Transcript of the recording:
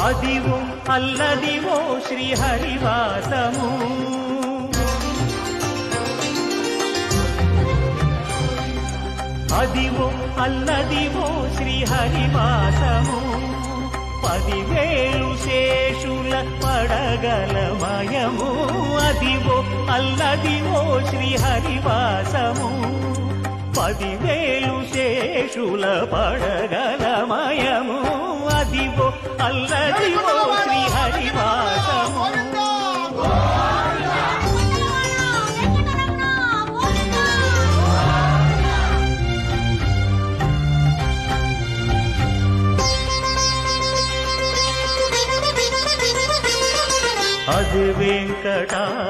అదివో అల్లదివో శ్రీహరివాసము అదివో అల్లదివో శ్రీహరివాసము 10,000 శేషుల పడగలమయము అదివో అల్లదివో శ్రీహరివాసము 10,000 శేషుల పడగలమయము అదివో అల్లదివో శ్రీహరివాసము అది వెంకటాచలమఖిలో